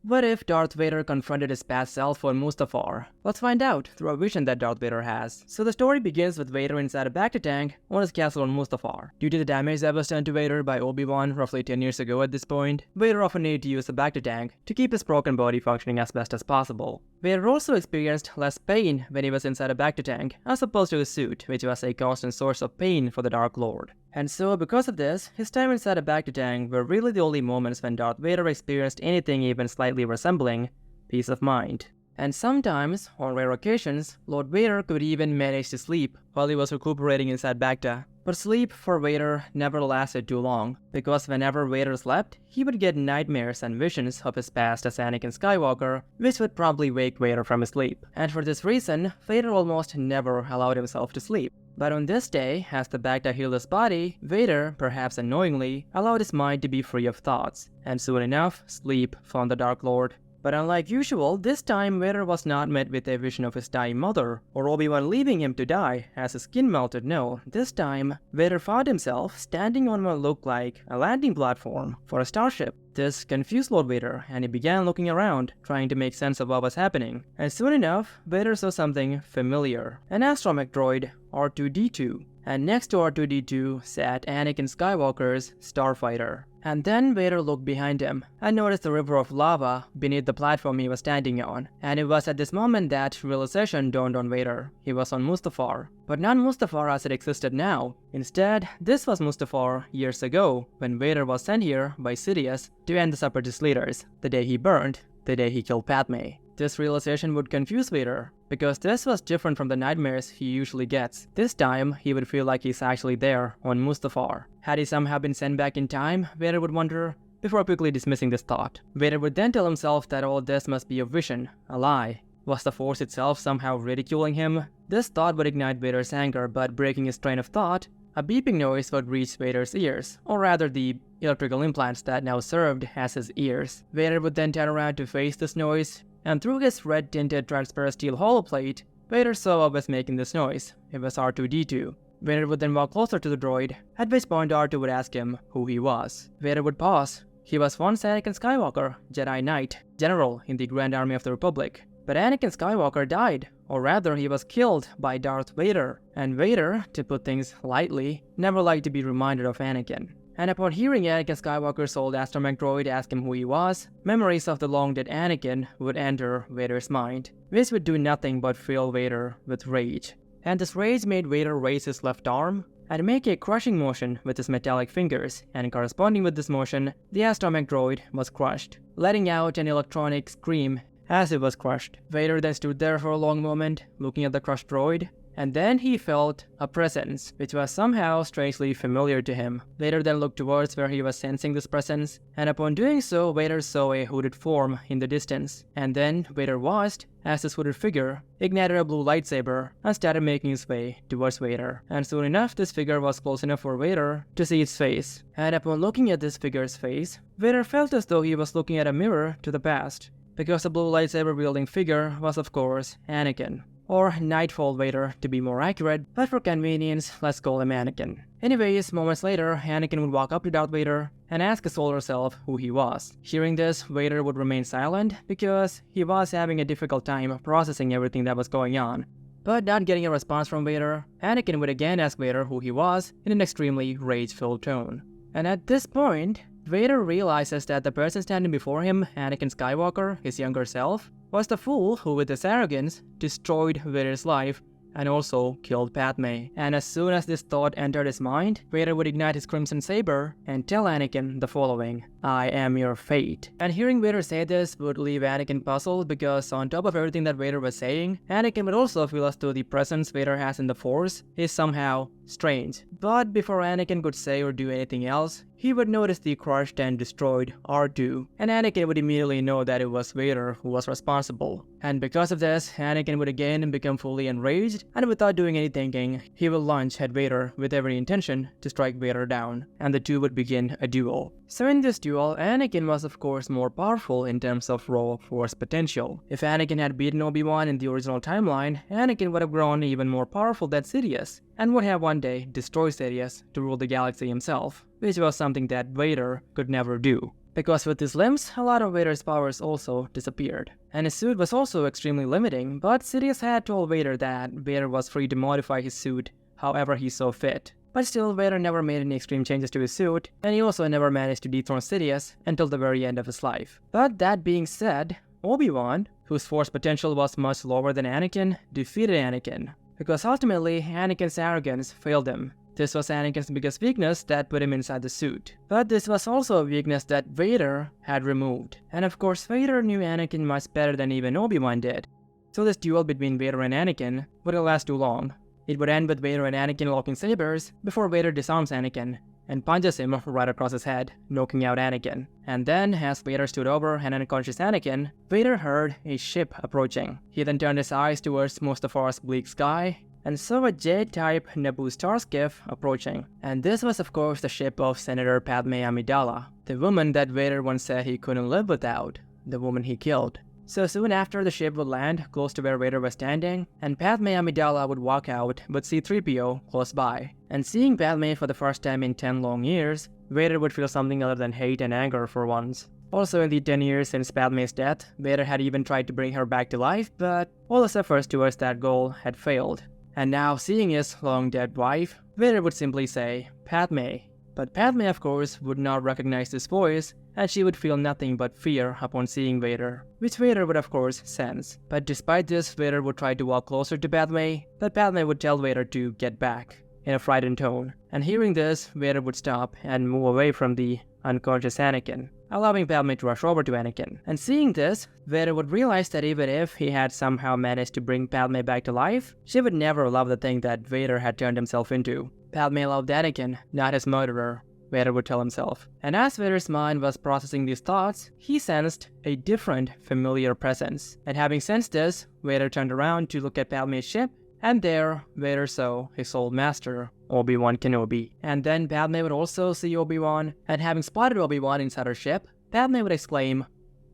What if Darth Vader confronted his past self on Mustafar? Let's find out through a vision that Darth Vader has. So the story begins with Vader inside a bacta tank on his castle on Mustafar. Due to the damage that was done to Vader by Obi-Wan roughly 10 years ago at this point, Vader often needed to use the bacta tank to keep his broken body functioning as best as possible. Vader also experienced less pain when he was inside a bacta tank as opposed to his suit, which was a constant source of pain for the Dark Lord. And so because of this, his time inside a bacta tank were really the only moments when Darth Vader experienced anything even slightly resembling peace of mind. And sometimes, on rare occasions, Lord Vader could even manage to sleep while he was recuperating inside bacta. But sleep for Vader never lasted too long, because whenever Vader slept, he would get nightmares and visions of his past as Anakin Skywalker, which would probably wake Vader from his sleep. And for this reason, Vader almost never allowed himself to sleep. But on this day, as the bacta healed his body, Vader, perhaps unknowingly, allowed his mind to be free of thoughts, and soon enough, sleep found the Dark Lord. But unlike usual, this time Vader was not met with a vision of his dying mother, or Obi-Wan leaving him to die as his skin melted. No, this time, Vader found himself standing on what looked like a landing platform for a starship. This confused Lord Vader, and he began looking around, trying to make sense of what was happening. And soon enough, Vader saw something familiar, an astromech droid, R2-D2. And next to R2-D2 sat Anakin Skywalker's starfighter. And then Vader looked behind him and noticed the river of lava beneath the platform he was standing on. And it was at this moment that realization dawned on Vader. He was on Mustafar, but not Mustafar as it existed now. Instead, this was Mustafar years ago, when Vader was sent here by Sidious to end the Separatist leaders, the day he burned, the day he killed Padme. This realization would confuse Vader, because this was different from the nightmares he usually gets. This time, he would feel like he's actually there, on Mustafar. Had he somehow been sent back in time, Vader would wonder, before quickly dismissing this thought. Vader would then tell himself that all this must be a vision, a lie. Was the Force itself somehow ridiculing him? This thought would ignite Vader's anger, but breaking his train of thought, a beeping noise would reach Vader's ears, or rather the electrical implants that now served as his ears. Vader would then turn around to face this noise, and through his red-tinted transparent steel holoplate, Vader saw what was making this noise. It was R2-D2. Vader would then walk closer to the droid, at which point R2 would ask him who he was. Vader would pause. He was once Anakin Skywalker, Jedi Knight, General in the Grand Army of the Republic. But Anakin Skywalker died, or rather he was killed by Darth Vader. And Vader, to put things lightly, never liked to be reminded of Anakin. And upon hearing Anakin Skywalker's old astromech droid ask him who he was, memories of the long-dead Anakin would enter Vader's mind, which would do nothing but fill Vader with rage. And this rage made Vader raise his left arm and make a crushing motion with his metallic fingers, and corresponding with this motion, the astromech droid was crushed, letting out an electronic scream as it was crushed. Vader then stood there for a long moment, looking at the crushed droid, and then he felt a presence, which was somehow strangely familiar to him. Vader then looked towards where he was sensing this presence, and upon doing so, Vader saw a hooded form in the distance. And then Vader watched as this hooded figure ignited a blue lightsaber and started making its way towards Vader. And soon enough, this figure was close enough for Vader to see its face. And upon looking at this figure's face, Vader felt as though he was looking at a mirror to the past, because the blue lightsaber-wielding figure was of course Anakin. Or Nightfall Vader to be more accurate, but for convenience, let's call him Anakin. Anyways, moments later, Anakin would walk up to Darth Vader and ask his older self who he was. Hearing this, Vader would remain silent because he was having a difficult time processing everything that was going on. But not getting a response from Vader, Anakin would again ask Vader who he was in an extremely rage-filled tone. And at this point, Vader realizes that the person standing before him, Anakin Skywalker, his younger self, was the fool who with his arrogance destroyed Vader's life and also killed Padme. And as soon as this thought entered his mind, Vader would ignite his crimson saber and tell Anakin the following: "I am your fate." And hearing Vader say this would leave Anakin puzzled, because on top of everything that Vader was saying, Anakin would also feel as though the presence Vader has in the Force is somehow strange. But before Anakin could say or do anything else, he would notice the crushed and destroyed R2, and Anakin would immediately know that it was Vader who was responsible. And because of this, Anakin would again become fully enraged, and without doing any thinking, he would lunge at Vader with every intention to strike Vader down, and the two would begin a duel. So in this duel, Anakin was of course more powerful in terms of raw Force potential. If Anakin had beaten Obi-Wan in the original timeline, Anakin would have grown even more powerful than Sidious, and would have one day destroyed Sidious to rule the galaxy himself, which was something that Vader could never do. Because with his limbs, a lot of Vader's powers also disappeared. And his suit was also extremely limiting, but Sidious had told Vader that Vader was free to modify his suit however he saw fit. But still, Vader never made any extreme changes to his suit, and he also never managed to dethrone Sidious until the very end of his life. But that being said, Obi-Wan, whose force potential was much lower than Anakin, defeated Anakin. Because ultimately, Anakin's arrogance failed him. This was Anakin's biggest weakness that put him inside the suit. But this was also a weakness that Vader had removed. And of course, Vader knew Anakin much better than even Obi-Wan did. So this duel between Vader and Anakin wouldn't last too long. It would end with Vader and Anakin locking sabers before Vader disarms Anakin and punches him right across his head, knocking out Anakin. And then, as Vader stood over an unconscious Anakin, Vader heard a ship approaching. He then turned his eyes towards Mustafar's bleak sky and saw a J-type Naboo starskiff approaching. And this was of course the ship of Senator Padme Amidala, the woman that Vader once said he couldn't live without, the woman he killed. So soon after, the ship would land close to where Vader was standing, and Padme Amidala would walk out with C-3PO close by. And seeing Padme for the first time in 10 long years, Vader would feel something other than hate and anger for once. Also, in the 10 years since Padme's death, Vader had even tried to bring her back to life, but all his efforts towards that goal had failed. And now, seeing his long-dead wife, Vader would simply say, "Padme." But Padme, of course, would not recognize this voice, and she would feel nothing but fear upon seeing Vader, which Vader would of course sense. But despite this, Vader would try to walk closer to Padme, but Padme would tell Vader to get back, in a frightened tone. And hearing this, Vader would stop and move away from the unconscious Anakin, allowing Padme to rush over to Anakin. And seeing this, Vader would realize that even if he had somehow managed to bring Padme back to life, she would never love the thing that Vader had turned himself into. Padme loved Anakin, not his murderer, Vader would tell himself. And as Vader's mind was processing these thoughts, he sensed a different, familiar presence. And having sensed this, Vader turned around to look at Padme's ship, and there, Vader saw his old master, Obi-Wan Kenobi. And then Padme would also see Obi-Wan, and having spotted Obi-Wan inside her ship, Padme would exclaim,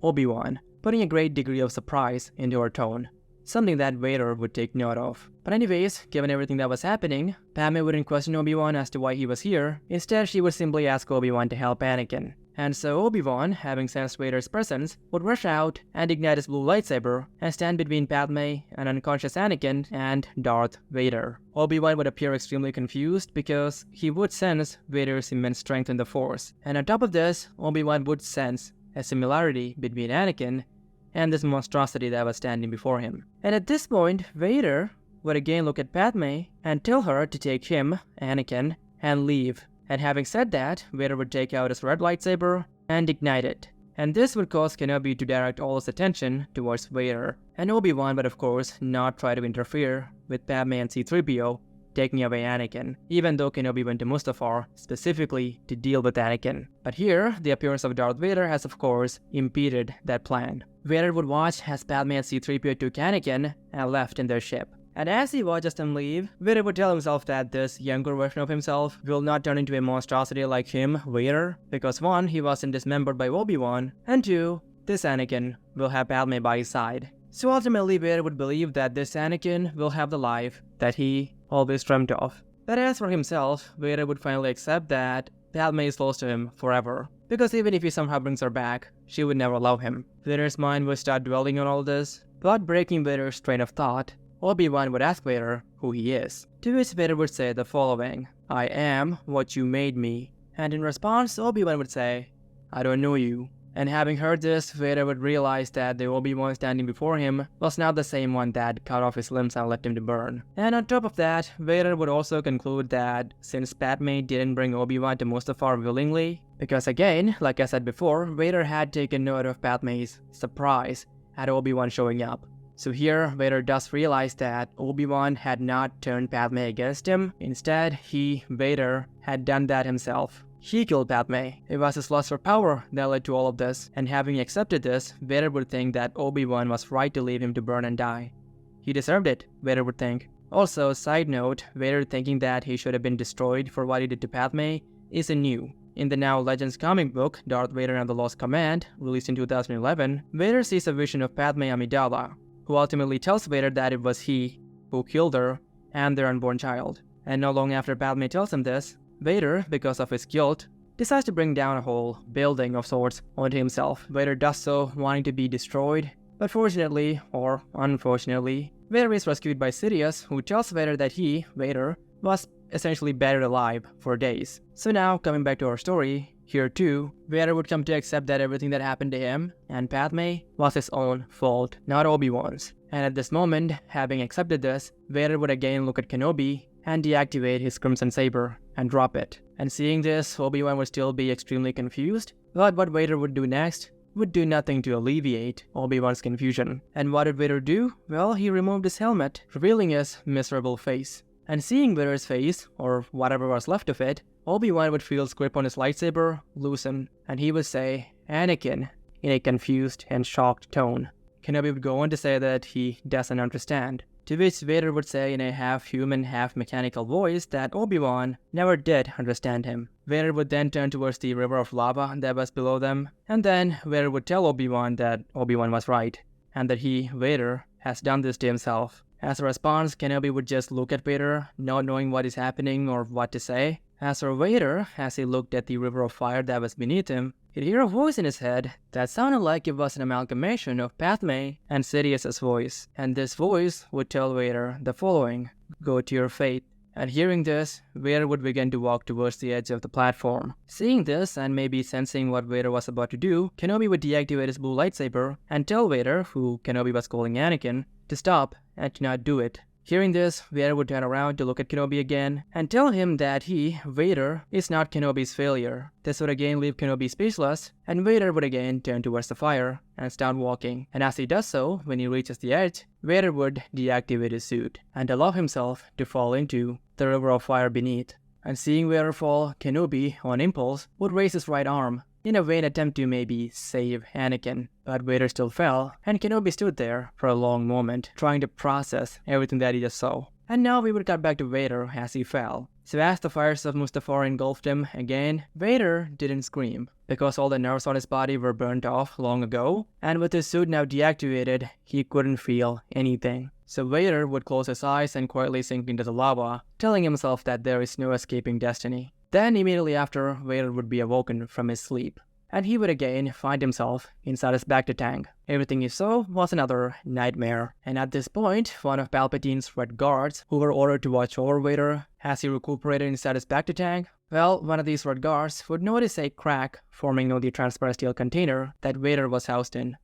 "Obi-Wan," putting a great degree of surprise into her tone. Something that Vader would take note of. But anyways, given everything that was happening, Padme wouldn't question Obi-Wan as to why he was here. Instead, she would simply ask Obi-Wan to help Anakin. And so Obi-Wan, having sensed Vader's presence, would rush out and ignite his blue lightsaber and stand between Padme, an unconscious Anakin, and Darth Vader. Obi-Wan would appear extremely confused because he would sense Vader's immense strength in the Force. And on top of this, Obi-Wan would sense a similarity between Anakin and this monstrosity that was standing before him. And at this point, Vader would again look at Padme and tell her to take him, Anakin, and leave. And having said that, Vader would take out his red lightsaber and ignite it. And this would cause Kenobi to direct all his attention towards Vader. And Obi-Wan would of course not try to interfere with Padme and C-3PO taking away Anakin, even though Kenobi went to Mustafar specifically to deal with Anakin. But here, the appearance of Darth Vader has of course impeded that plan. Vader would watch as Padme and C-3PO took Anakin and left in their ship. And as he watches them leave, Vader would tell himself that this younger version of himself will not turn into a monstrosity like him, Vader, because 1, he wasn't dismembered by Obi-Wan, and 2, this Anakin will have Padme by his side. So ultimately, Vader would believe that this Anakin will have the life that he always dreamt of. But as for himself, Vader would finally accept that Padme is lost to him forever. Because even if he somehow brings her back, she would never love him. Vader's mind would start dwelling on all this, but breaking Vader's train of thought, Obi-Wan would ask Vader who he is. To which Vader would say the following, "I am what you made me." And in response, Obi-Wan would say, "I don't know you." And having heard this, Vader would realize that the Obi-Wan standing before him was not the same one that cut off his limbs and left him to burn. And on top of that, Vader would also conclude that since Padme didn't bring Obi-Wan to Mustafar willingly, because again, like I said before, Vader had taken note of Padme's surprise at Obi-Wan showing up. So here, Vader does realize that Obi-Wan had not turned Padme against him. Instead, he, Vader, had done that himself. He killed Padme. It was his lust for power that led to all of this, and having accepted this, Vader would think that Obi-Wan was right to leave him to burn and die. He deserved it, Vader would think. Also, side note, Vader thinking that he should have been destroyed for what he did to Padme isn't new. In the now Legends comic book, Darth Vader and the Lost Command, released in 2011, Vader sees a vision of Padme Amidala, who ultimately tells Vader that it was he who killed her and their unborn child. And not long after Padme tells him this, Vader, because of his guilt, decides to bring down a whole building of sorts onto himself. Vader does so, wanting to be destroyed. But fortunately, or unfortunately, Vader is rescued by Sidious, who tells Vader that he, Vader, was essentially buried alive for days. So now, coming back to our story, here too, Vader would come to accept that everything that happened to him and Padme was his own fault, not Obi-Wan's. And at this moment, having accepted this, Vader would again look at Kenobi and deactivate his Crimson Saber and drop it. And seeing this, Obi-Wan would still be extremely confused, but what Vader would do next would do nothing to alleviate Obi-Wan's confusion. And what did Vader do? Well, he removed his helmet, revealing his miserable face. And seeing Vader's face, or whatever was left of it, Obi-Wan would feel his grip on his lightsaber loosen, and he would say, "Anakin," in a confused and shocked tone. Kenobi would go on to say that he doesn't understand, to which Vader would say in a half-human, half-mechanical voice that Obi-Wan never did understand him. Vader would then turn towards the river of lava that was below them, and then Vader would tell Obi-Wan that Obi-Wan was right, and that he, Vader, has done this to himself. As a response, Kenobi would just look at Vader, not knowing what is happening or what to say. As for Vader, as he looked at the river of fire that was beneath him, he'd hear a voice in his head that sounded like it was an amalgamation of Padme and Sidious's voice. And this voice would tell Vader the following: "Go to your fate." And hearing this, Vader would begin to walk towards the edge of the platform. Seeing this, and maybe sensing what Vader was about to do, Kenobi would deactivate his blue lightsaber and tell Vader, who Kenobi was calling Anakin, to stop and to not do it. Hearing this, Vader would turn around to look at Kenobi again and tell him that he, Vader, is not Kenobi's failure. This would again leave Kenobi speechless, and Vader would again turn towards the fire and start walking. And as he does so, when he reaches the edge, Vader would deactivate his suit and allow himself to fall into the river of fire beneath. And seeing Vader fall, Kenobi, on impulse, would raise his right arm in a vain attempt to maybe save Anakin. But Vader still fell, and Kenobi stood there for a long moment, trying to process everything that he just saw. And now we would cut back to Vader as he fell. So as the fires of Mustafar engulfed him again, Vader didn't scream, because all the nerves on his body were burnt off long ago, and with his suit now deactivated, he couldn't feel anything. So Vader would close his eyes and quietly sink into the lava, telling himself that there is no escaping destiny. Then immediately after, Vader would be awoken from his sleep, and he would again find himself inside his bacta tank. Everything he saw was another nightmare, and at this point, one of Palpatine's red guards, who were ordered to watch over Vader as he recuperated inside his bacta tank, well, one of these red guards would notice a crack forming on the transparent steel container that Vader was housed in.